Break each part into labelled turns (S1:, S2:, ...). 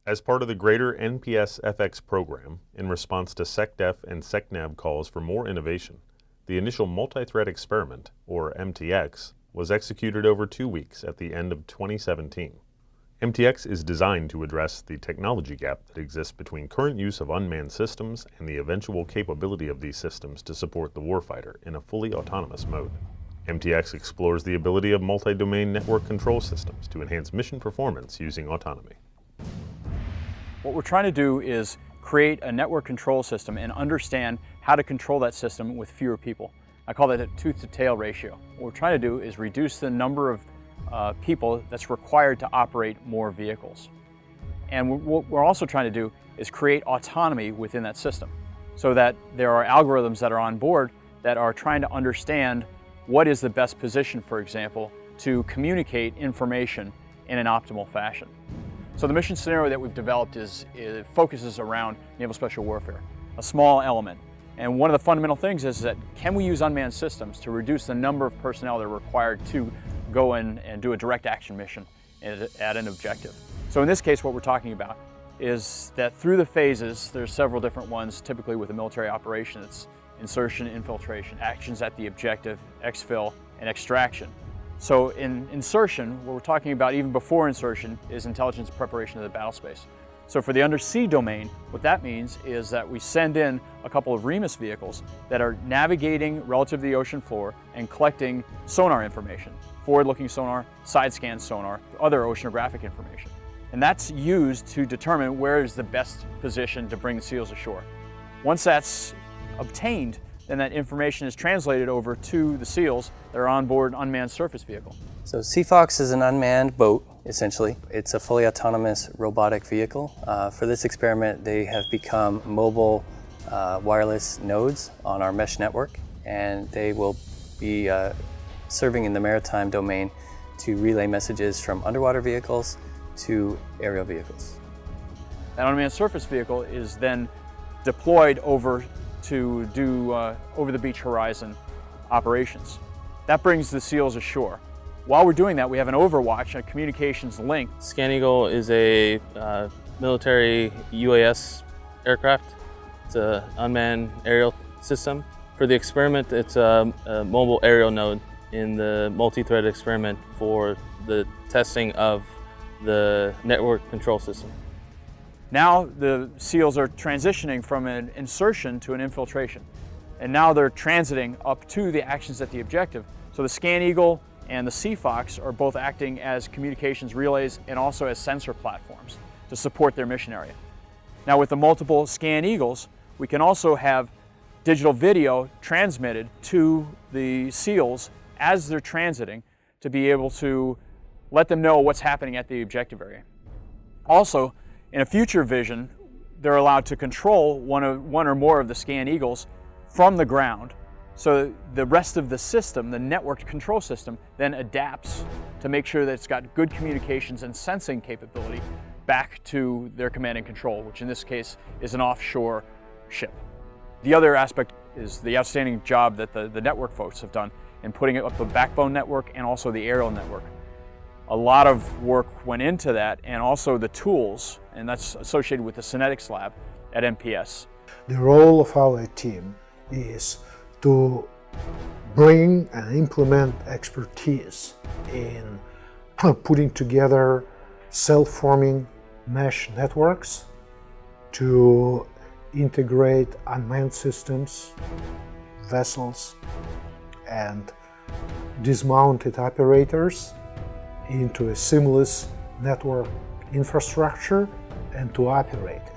S1: As part of the greater NPS FX program, in response to SecDef and SecNav calls for more innovation, the initial multi-thread experiment, or MTX, was executed over 2 weeks at the end of 2017. MTX is designed to address the technology gap that exists between current use of unmanned systems and the eventual capability of these systems to support the warfighter in a fully autonomous mode. MTX explores the ability of multi-domain network control systems to enhance mission performance using autonomy.
S2: What we're trying to do is create a network control system and understand how to control that system with fewer people. I call that a tooth-to-tail ratio. What we're trying to do is reduce the number of people that's required to operate more vehicles. And what we're also trying to do is create autonomy within that system so that there are algorithms that are on board that are trying to understand what is the best position, for example, to communicate information in an optimal fashion. So the mission scenario that we've developed it focuses around naval special warfare, a small element. And one of the fundamental things is that can we use unmanned systems to reduce the number of personnel that are required to go in and do a direct action mission at an objective. So in this case, what we're talking about is that through the phases, there's several different ones, typically with a military operation. It's insertion, infiltration, actions at the objective, exfil, and extraction. So in insertion, what we're talking about even before insertion is intelligence preparation of the battle space. So for the undersea domain, what that means is that we send in a couple of REMUS vehicles that are navigating relative to the ocean floor and collecting sonar information, forward-looking sonar, side-scan sonar, other oceanographic information. And that's used to determine where is the best position to bring the SEALs ashore. Once that's obtained, then that information is translated over to the SEALs that are on board an unmanned surface vehicle.
S3: So CFOX is an unmanned boat, essentially. It's a fully autonomous robotic vehicle. For this experiment, they have become mobile wireless nodes on our mesh network, and they will be serving in the maritime domain to relay messages from underwater vehicles to aerial vehicles.
S2: That unmanned surface vehicle is then deployed over to do over-the-beach horizon operations. That brings the SEALs ashore. While we're doing that, we have an overwatch, a communications link.
S4: ScanEagle is a military UAS aircraft. It's an unmanned aerial system. For the experiment, it's a mobile aerial node in the multi-thread experiment for the testing of the network control system.
S2: Now the SEALs are transitioning from an insertion to an infiltration. And now they're transiting up to the actions at the objective. So the ScanEagle and the CFOX are both acting as communications relays and also as sensor platforms to support their mission area. Now with the multiple ScanEagles, we can also have digital video transmitted to the SEALs as they're transiting to be able to let them know what's happening at the objective area. Also, in a future vision, they're allowed to control one or more of the ScanEagles from the ground. So the rest of the system, the networked control system, then adapts to make sure that it's got good communications and sensing capability back to their command and control, which in this case is an offshore ship. The other aspect is the outstanding job that the network folks have done in putting up the backbone network and also the aerial network. A lot of work went into that, and also the tools, and that's associated with the Synetics lab at NPS.
S5: The role of our team is to bring and implement expertise in putting together self-forming mesh networks to integrate unmanned systems, vessels, and dismounted operators into a seamless network infrastructure and to operate it.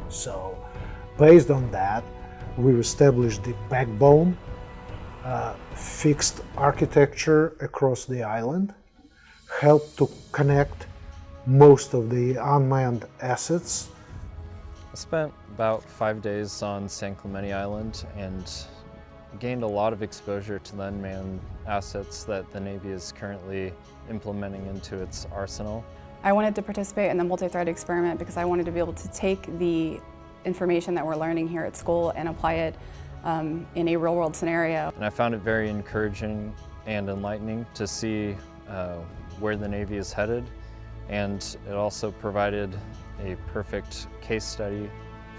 S5: So based on that, we've established the backbone, fixed architecture across the island, helped to connect most of the unmanned assets.
S6: I spent about 5 days on San Clemente Island and gained a lot of exposure to the unmanned assets that the Navy is currently implementing into its arsenal.
S7: I wanted to participate in the multi-thread experiment because I wanted to be able to take the information that we're learning here at school and apply it in a real-world scenario.
S6: And I found it very encouraging and enlightening to see where the Navy is headed and it also provided a perfect case study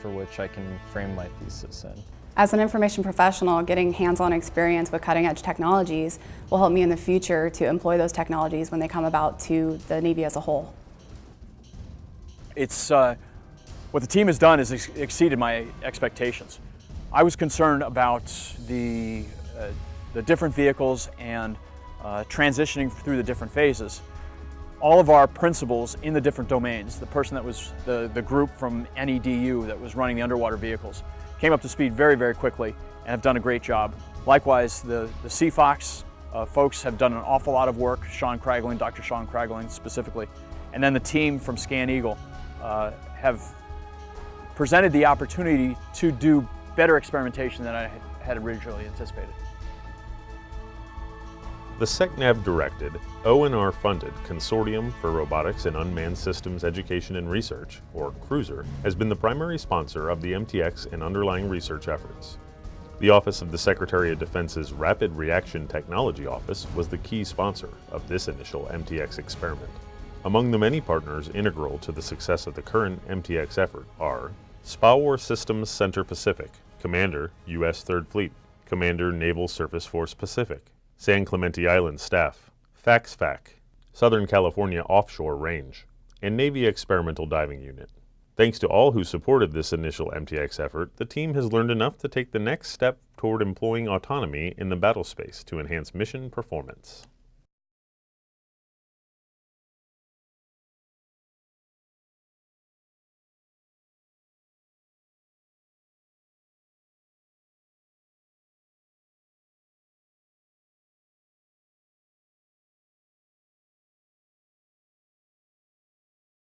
S6: for which I can frame my thesis in.
S7: As an information professional, getting hands-on experience with cutting-edge technologies will help me in the future to employ those technologies when they come about to the Navy as a whole.
S2: It's what the team has done has exceeded my expectations. I was concerned about the different vehicles and transitioning through the different phases. All of our principals in the different domains, the person that was the group from NEDU that was running the underwater vehicles, came up to speed very, very quickly and have done a great job. Likewise, the CFOX folks have done an awful lot of work, Dr. Sean Cragling specifically, and then the team from Scan Eagle have presented the opportunity to do better experimentation than I had originally anticipated.
S1: The SecNav-directed, ONR-funded Consortium for Robotics and Unmanned Systems Education and Research, or CRUISER, has been the primary sponsor of the MTX and underlying research efforts. The Office of the Secretary of Defense's Rapid Reaction Technology Office was the key sponsor of this initial MTX experiment. Among the many partners integral to the success of the current MTX effort are SPA War Systems Center Pacific, Commander, U.S. 3rd Fleet, Commander, Naval Surface Force Pacific, San Clemente Island Staff, FACSFAC, Southern California Offshore Range, and Navy Experimental Diving Unit. Thanks to all who supported this initial MTX effort, the team has learned enough to take the next step toward employing autonomy in the battle space to enhance mission performance.